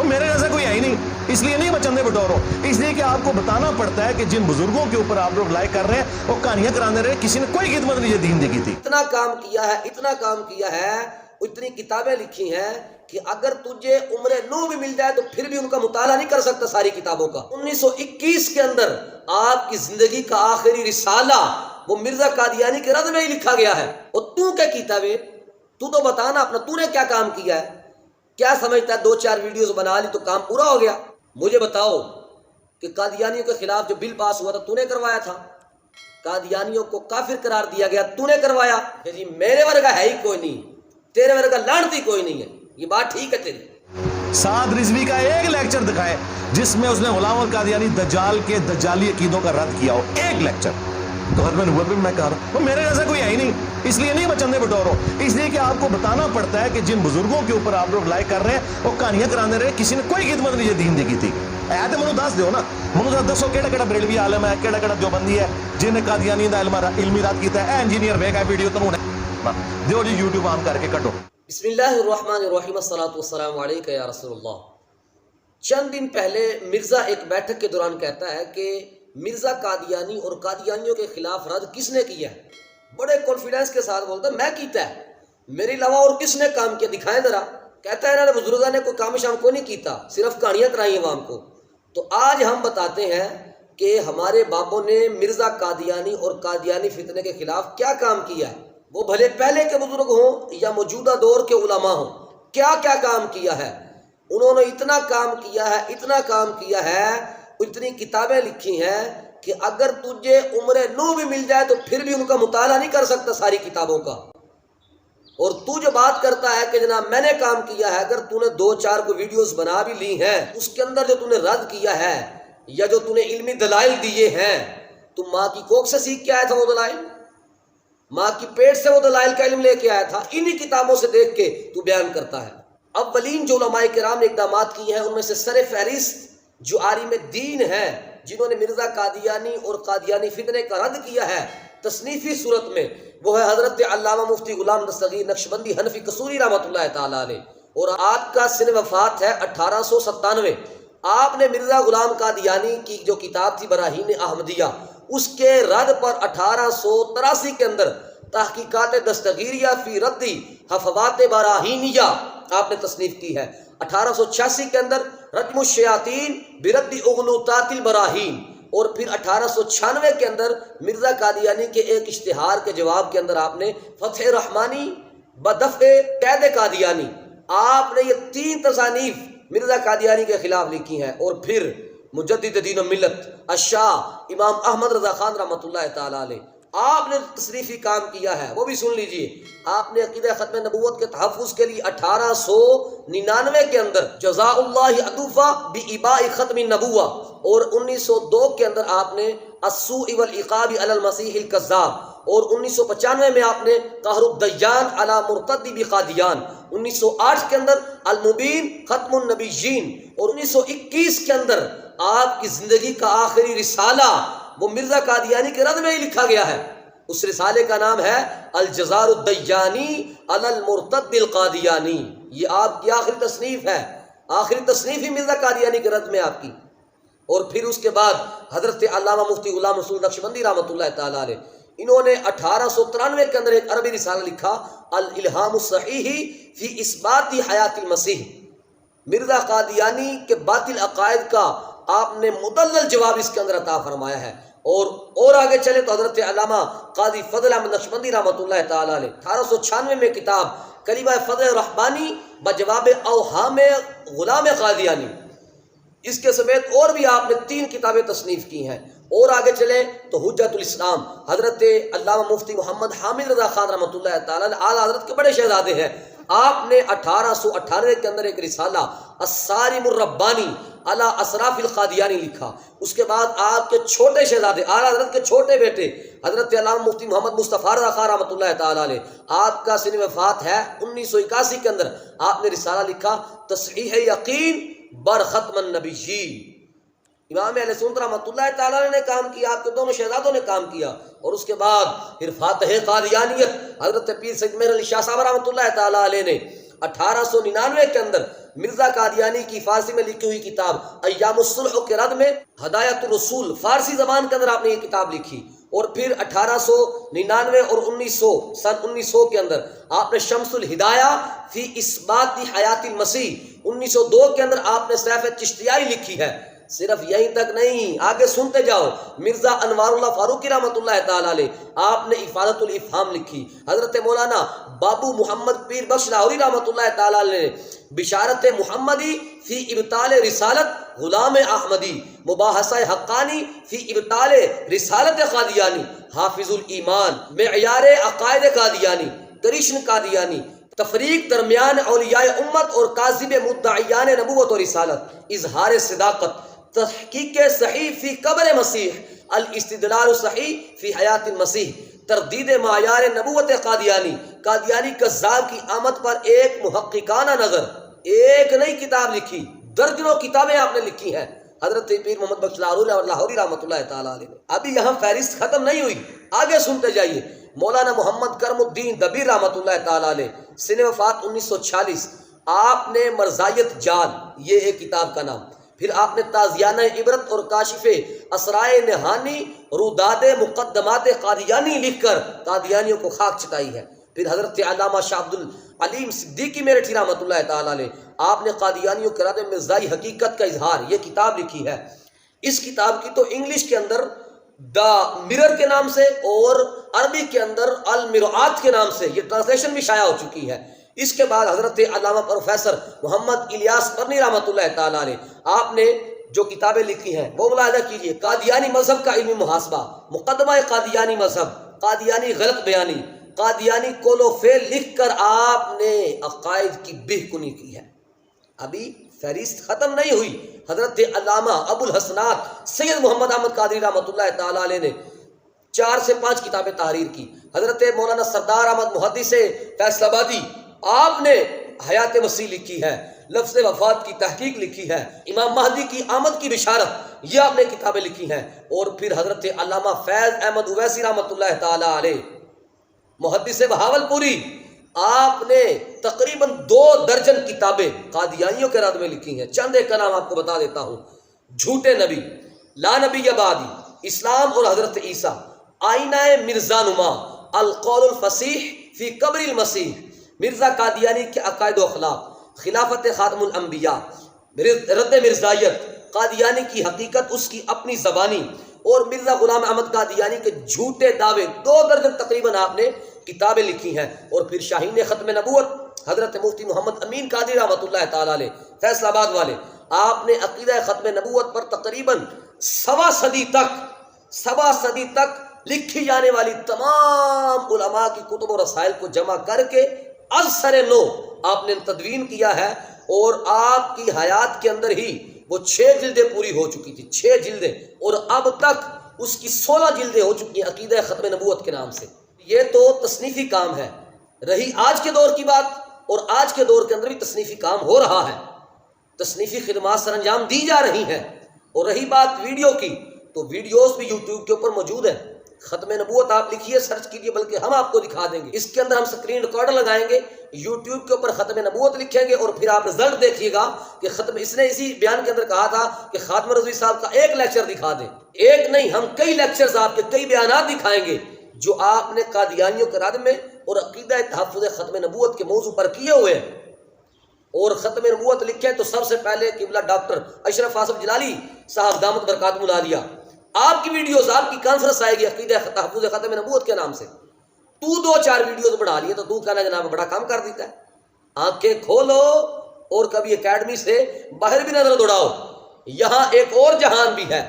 تو میرے جیسا کوئی ہے ہی نہیں. اس لیے نہیں میں چندے بٹور ہوں، اس لیے کہ آپ کو بتانا پڑتا ہے کہ جن بزرگوں کے اوپر آپ لوگ لائک کر رہے ہیں وہ کہانیاں کرانے رہے، کسی نے کوئی خدمت نہیں دین دی تھی. اتنا کام کیا ہے، اتنی کتابیں لکھی ہیں کہ اگر تجھے عمر نو بھی مل جائے تو پھر بھی ان کا مطالعہ نہیں کر سکتا ساری کتابوں کا. 1921 کے اندر آپ کی زندگی کا آخری رسالہ وہ مرزا قادیانی کے رد میں ہی لکھا گیا ہے. اور تو کیا کتابیں، تو بتانا اپنا، تو نے کیا کام کیا ہے؟ کیا سمجھتا ہے 2-4 ویڈیوز بنا لی تو کام پورا ہو گیا؟ مجھے بتاؤ کہ قادیانیوں کے خلاف جو بل پاس ہوا تھا تو نے کروایا تھا؟ قادیانیوں کو کافر قرار دیا گیا تو نے کروایا؟ کہ جی میرے ورگا ہے ہی کوئی نہیں، تیرے ورگا لانتی کوئی نہیں ہے. یہ بات ٹھیک ہے تیری؟ سعد رضوی کا ایک لیکچر دکھائے جس میں اس نے غلام القادیانی دجال کے دجالی عقیدوں کا رد کیا ہو، ایک لیکچر. تو ختم نبوت بھی میں کہہ رہا ہوں، تو میرے جیسا کوئی ہے ہی نہیں. اس لیے نہیں میں چندے بٹور ہوں، اس لیے کہ آپ کو بتانا پڑتا ہے کہ جن بزرگوں کے اوپر آپ لوگ لائک کر رہے ہیں وہ کہانیاں کرانے رہے، کسی نے کوئی خدمت نہیں دین دی تھی. اے تے منو دس دیو نا، منو دسو کیڑا کیڑا بریلوی عالم ہے، کیڑا کیڑا دیوبندی ہے جن قادیانی دا علمی رد کیتا ہے. اے انجینئر ویگا ویڈیو تنوں دیو جی یوٹیوب آن کر کے کٹو. بسم اللہ الرحمن الرحیم، الصلاۃ والسلام علیک یا رسول اللہ. چند دن پہلے مرزا ایک بیٹھک کے دوران کہتا ہے کہ مرزا قادیانی اور قادیانیوں کے خلاف رد کس نے کیا ہے؟ بڑے کانفیڈنس کے ساتھ بولتا ہے میں کیتا ہے، میرے علاوہ اور کس نے کام کیا دکھائیں ذرا. کہتا ہے انہوں نے بزرگوں نے کوئی کام شام کو نہیں کیتا، صرف کہانیاں کرائی عوام کو. تو آج ہم بتاتے ہیں کہ ہمارے بابوں نے مرزا قادیانی اور قادیانی فتنے کے خلاف کیا کام کیا ہے. وہ بھلے پہلے کے بزرگ ہوں یا موجودہ دور کے علماء ہوں، کیا کیا کام کیا ہے. انہوں نے اتنا کام کیا ہے، اتنی کتابیں لکھی ہیں کہ اگر تجھے عمر نو بھی مل جائے تو پھر بھی ان کا مطالعہ نہیں کر سکتا ساری کتابوں کا. اور تو جو بات کرتا ہے کہ جناب میں نے کام کیا ہے، اگر تو نے 2-4 کو ویڈیوز بنا بھی لی ہیں، اس کے اندر جو تو نے رد کیا ہے یا جو تو نے علمی دلائل دیے ہیں، تو ماں کی کوکھ سے سیکھ کے آیا تھا وہ دلائل، ماں کی پیٹ سے وہ دلائل کا علم لے کے آیا تھا، انہی کتابوں سے دیکھ کے تو بیان کرتا ہے. اولین جو علماء کرام نے اقدامات کیے ہیں ان میں سے سر فہرست جو عالم دین ہیں جنہوں نے مرزا قادیانی اور قادیانی فتنے کا رد کیا ہے تصنیفی صورت میں، وہ ہے حضرت علامہ مفتی غلام دستگیر نقشبندی حنفی قصوری رحمۃ اللہ تعالی علیہ. اور آپ کا سن وفات ہے 1897. آپ نے مرزا غلام قادیانی کی جو کتاب تھی براہین احمدیہ، اس کے رد پر 1883 کے اندر تحقیقات دستگیریہ فی ردی حفوات براہینیہ آپ نے تصنیف کی ہے. 1886 کے اندر رجم الشیاطین برد اغلوطات البراہین، اور پھر 1896 کے اندر مرزا قادیانی کے ایک اشتہار کے جواب کے اندر آپ نے فتح رحمانی بدفع قید قادیانی، آپ نے یہ 3 تصانیف مرزا قادیانی کے خلاف لکھی ہیں. اور پھر مجدد دین و ملت الشاہ امام احمد رضا خان رحمۃ اللہ تعالی علیہ، آپ نے تصریفی کام کیا ہے، وہ بھی سن لیجئے. آپ نے عقیدہ ختم نبوت کے تحفظ کے لیے 1899 کے اندر جزاء اللہ عطوفہ بإباء ختم النبوہ، اور 1902 کے اندر آپ نے السوء والعقاب علی المسیح الکذاب، اور 1995 میں آپ نے قہر الدیان علی مرتد بقادیان، 1908 کے اندر المبین ختم النبیین، اور 1921 کے اندر آپ کی زندگی کا آخری رسالہ وہ مرزا قادیانی کے رد میں ہی لکھا گیا ہے. اس رسالے کا نام ہے الجزار الدیانی علی المرتد القادیانی. یہ آپ کی آخری تصنیف ہے، آخری تصنیف ہی مرزا قادیانی کے رد میں آپ کی. اور پھر اس کے بعد حضرت علامہ مفتی غلام رسول نقشبندی رحمۃ اللہ تعالی علیہ، انہوں نے 1893 کے اندر ایک عربی رسالہ لکھا الالہام الصحیح فی اثبات حیات المسیح. مرزا قادیانی کے باطل عقائد کا آپ نے مدلل جواب اس کے اندر عطا فرمایا ہے. اور آگے چلے تو حضرت علامہ قاضی فضل احمد نقشبندی رحمۃ اللہ تعالی علیہ 1896 میں کتاب کلمہ فضل رحمانی بجواب اوہام غلام قادیانی، اس کے سمیت اور بھی آپ نے 3 کتابیں تصنیف کی ہیں. اور آگے چلے تو حجت الاسلام حضرت علامہ مفتی محمد حامد رضا خان رحمۃ اللہ تعالی علیہ، اعلیٰ حضرت کے بڑے شہزادے ہیں. آپ نے 1898 کے اندر ایک رسالہ الصارم الربانی علی اسراف القادیانی لکھا. اس کے بعد آپ کے چھوٹے شہزادے اعلیٰ حضرت کے چھوٹے بیٹے حضرت علامہ مفتی محمد مصطفیٰ رضا خان رحمۃ اللہ تعالی علیہ، آپ کا سن وفات ہے 1981 کے اندر، آپ نے رسالہ لکھا تصحیح یقین بر ختم النبیین. امام اہل سنت رحمۃ اللہ تعالی علیہ نے کام کیا، آپ کے دونوں شہزادوں نے کام کیا. اور اس کے بعد پھر فاتح قادیانیت حضرت پیر سید مہر علی شاہ صاحب رحمۃ اللہ تعالی علیہ نے 1899 کے اندر مرزا قادیانی کی فارسی میں لکھی ہوئی کتاب ایام الصلح کے رد میں ہدایت الرسول فارسی زبان کے اندر آپ نے یہ کتاب لکھی، اور پھر 1899 اور 1900 سن 1900 کے اندر آپ نے شمس الہدایہ فی اثبات حیات المسیح 1902 کے اندر آپ نے سیف چشتیائی لکھی ہے۔ صرف یہیں تک نہیں، آگے سنتے جاؤ، مرزا انوار اللہ فاروقی رحمۃ اللہ تعالیٰ علیہ آپ نے افادۃ الافہام لکھی، حضرت مولانا بابو محمد پیر بخش لاہوری رحمۃ اللہ تعالیٰ علیہ نے بشارت محمدی فی ابطال رسالت غلام احمدی، مباحثہ حقانی فی ابطال رسالت قادیانی، حافظ الایمان، معیار عقائد قادیانی، کرشن قادیانی، تفریق درمیان اولیاء امت اور کاذب مدعیان نبوت و رسالت، اظہار صداقت، تحقیق صحیح فی قبر مسیح، الاستدلال صحیح فی حیات المسیح، تردید معیار نبوت قادیانی، قادیانی کذاب کی آمد پر ایک محققانہ نظر، ایک نئی کتاب لکھی، درجنوں کتابیں آپ نے لکھی ہیں حضرت پیر محمد بخش لاہوری رحمۃ اللہ تعالیٰ علیہ۔ ابھی یہاں فہرست ختم نہیں ہوئی، آگے سنتے جائیے۔ مولانا محمد کرم الدین دبیر رحمۃ اللہ تعالیٰ علیہ، سن وفات 1946، آپ نے مرزائیت جال، یہ ایک کتاب کا نام، پھر آپ نے تازیانہ عبرت اور کاشف اسرائے نہانی روداد مقدمات قادیانی لکھ کر قادیانیوں کو خاک چٹائی ہے۔ پھر حضرت علامہ شاہ عبد العلیم صدیقی میرٹھی رحمۃ اللہ تعالیٰ علیہ، آپ نے قادیانیوں کے رد میں مرزائی حقیقت کا اظہار، یہ کتاب لکھی ہے۔ اس کتاب کی تو انگلش کے اندر دا مرر کے نام سے اور عربی کے اندر المرآت کے نام سے یہ ٹرانسلیشن بھی شائع ہو چکی ہے۔ اس کے بعد حضرت علامہ پروفیسر محمد الیاس قرنی رحمۃ اللہ تعالیٰ علیہ، آپ نے جو کتابیں لکھی ہیں وہ ملاحظہ کیجیے۔ قادیانی مذہب کا علمی محاسبہ، مقدمہ قادیانی مذہب، قادیانی غلط بیانی، قادیانی قول و فعل لکھ کر آپ نے عقائد کی بہ کنی کی ہے۔ ابھی فہرست ختم نہیں ہوئی، حضرت علامہ ابو الحسنات سید محمد احمد قادری رحمۃ اللہ تعالیٰ علیہ نے 4 سے 5 کتابیں تحریر کی۔ حضرت مولانا سردار احمد محدث فیصل آبادی، آپ نے حیات مسیح لکھی ہے، لفظ وفات کی تحقیق لکھی ہے، امام مہدی کی آمد کی بشارت، یہ آپ نے کتابیں لکھی ہیں۔ اور پھر حضرت علامہ فیض احمد اویسی رحمۃ اللہ تعالیٰ علیہ، محدث بہاول پوری، آپ نے تقریباً 2 درجن کتابیں قادیانیوں کے رد میں لکھی ہیں۔ چند ایک کا نام آپ کو بتا دیتا ہوں: جھوٹے نبی، لا نبی بعدی، اسلام اور حضرت عیسیٰ، آئینہ مرزا نما، القول الفصیح فی قبر المسیح، مرزا قادیانی کے عقائد و اخلاق، خلافت خاتم الانبیاء، رد مرزائیت، قادیانی کی حقیقت اس کی اپنی زبانی، اور مرزا غلام احمد قادیانی کے جھوٹے دعوے، 2 درجن تقریباً آپ نے کتابیں لکھی ہیں۔ اور پھر شاہین ختم نبوت حضرت مفتی محمد امین قادری رحمۃ اللہ تعالیٰ علیہ فیصل آباد والے، آپ نے عقیدہ ختم نبوت پر تقریباً 1.25 صدی تک لکھی جانے والی تمام علماء کی کتب و رسائل کو جمع کر کے از سر نو آپ نے تدوین کیا ہے، اور آپ کی حیات کے اندر ہی وہ 6 جلدیں پوری ہو چکی تھی، 6 جلدیں، اور اب تک اس کی 16 جلدیں ہو چکی ہیں عقیدہ ختم نبوت کے نام سے۔ یہ تو تصنیفی کام ہے۔ رہی آج کے دور کی بات، اور آج کے دور کے اندر بھی تصنیفی کام ہو رہا ہے، تصنیفی خدمات سر انجام دی جا رہی ہیں۔ اور رہی بات ویڈیو کی، تو ویڈیوز بھی یوٹیوب کے اوپر موجود ہیں۔ ختم نبوت آپ لکھیے، سرچ کیجئے، بلکہ ہم آپ کو دکھا دیں گے، اس کے اندر ہم سکرین ریکارڈر لگائیں گے، یوٹیوب کے اوپر ختم نبوت لکھیں گے، اور پھر آپ رزلٹ دیکھیے گا کہ اس نے اسی بیان کے اندر کہا تھا کہ خاتم رضوی صاحب کا ایک لیکچر دکھا دیں، ایک نہیں، ہم کئی لیکچرز آپ کے کئی بیانات دکھائیں گے جو آپ نے قادیانیوں کے رد میں اور عقیدہ تحفظ ختم نبوت کے موضوع پر کیے ہوئے ہیں۔ اور ختم نبوت لکھیں تو سب سے پہلے قبلہ ڈاکٹر اشرف آصف جلالی صاحب دامت برکاتہم العالیہ، آپ کی ویڈیوز، آپ کی کانفرنس آئے گی عقیدہ تحفظ ختم نبوت کے نام سے۔ تو 2-4 ویڈیوز بنا لیے تو کہنا جناب بڑا کام کر دیتا ہے۔ آنکھیں کھولو اور کبھی اکیڈمی سے باہر بھی نظر دوڑاؤ، یہاں ایک اور جہان بھی ہے۔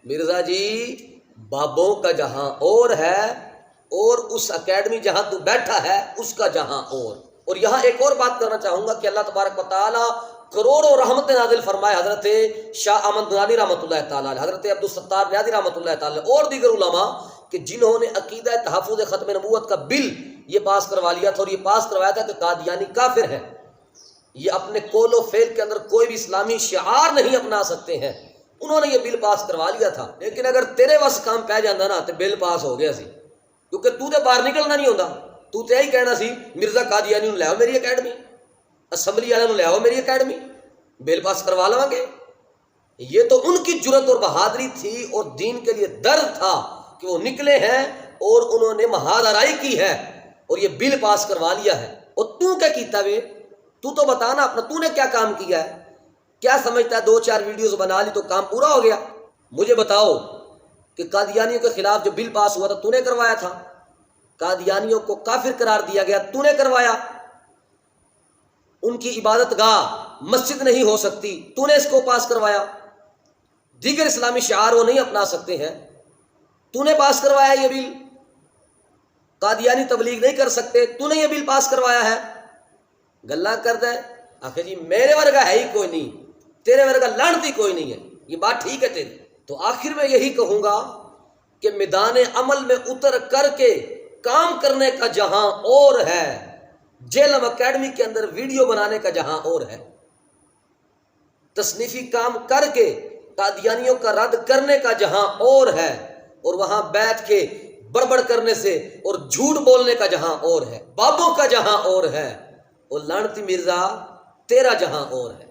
مرزا جی بابوں کا جہاں اور ہے اور اس اکیڈمی جہاں تو بیٹھا ہے اس کا جہاں اور یہاں ایک اور بات کرنا چاہوں گا کہ اللہ تبارک و تعالی کروڑوں رحمت نازل فرمائے حضرت شاہ احمد دورانی رحمۃ اللہ تعالی علیہ، حضرت عبدالستار نیازی رحمۃ اللہ تعالی علیہ، اور دیگر علماء کہ جنہوں نے عقیدہ تحفظ ختم نبوت کا بل یہ پاس کروا لیا تھا، اور یہ پاس کروایا تھا کہ قادیانی کافر ہے، یہ اپنے قول و فعل کے اندر کوئی بھی اسلامی شعار نہیں اپنا سکتے ہیں، انہوں نے یہ بل پاس کروا لیا تھا۔ لیکن اگر تیرے وس کام پہ جانا نا تو بل پاس ہو گیا سی، کیونکہ تو تے باہر نکلنا نہیں ہوتا، تو تے ہی کہنا سی مرزا قادیانی نو لے آؤ میری اکیڈمی، اسمبلی والے نو لے آؤ میری اکیڈمی، بل پاس کروا لواں گے۔ یہ تو ان کی جرت اور بہادری تھی اور دین کے لیے درد تھا کہ وہ نکلے ہیں اور انہوں نے محاذ آرائی کی ہے اور یہ بل پاس کروا لیا ہے۔ اور تو کیا کیتا وے؟ تو بتا نا اپنا، تو نے کیا کام کیا ہے؟ کیا سمجھتا ہے 2-4 ویڈیوز بنا لی تو کام پورا ہو گیا؟ مجھے بتاؤ کہ قادیانیوں کے خلاف جو بل پاس ہوا تھا تو نے کروایا تھا، قادیانیوں کو کافر قرار دیا گیا تو نے کروایا، ان کی عبادت گاہ مسجد نہیں ہو سکتی تو نے اس کو پاس کروایا، دیگر اسلامی شعار وہ نہیں اپنا سکتے ہیں تو نے پاس کروایا یہ بل، قادیانی تبلیغ نہیں کر سکتے تو نے یہ بل پاس کروایا ہے۔ گلا کر دے آخر جی میرے ورگا ہے ہی کوئی نہیں، تیرے ورگا لعنتی کوئی نہیں ہے، یہ بات ٹھیک ہے تیری۔ تو آخر میں یہی کہوں گا کہ میدان عمل میں اتر کر کے کام کرنے کا جہاں اور ہے، جیلم اکیڈمی کے اندر ویڈیو بنانے کا جہاں اور ہے، تصنیفی کام کر کے قادیانیوں کا رد کرنے کا جہاں اور ہے، اور وہاں بیٹھ کے بڑبڑ کرنے سے اور جھوٹ بولنے کا جہاں اور ہے، بابوں کا جہاں اور ہے، اور لعنتی مرزا تیرا جہاں اور ہے۔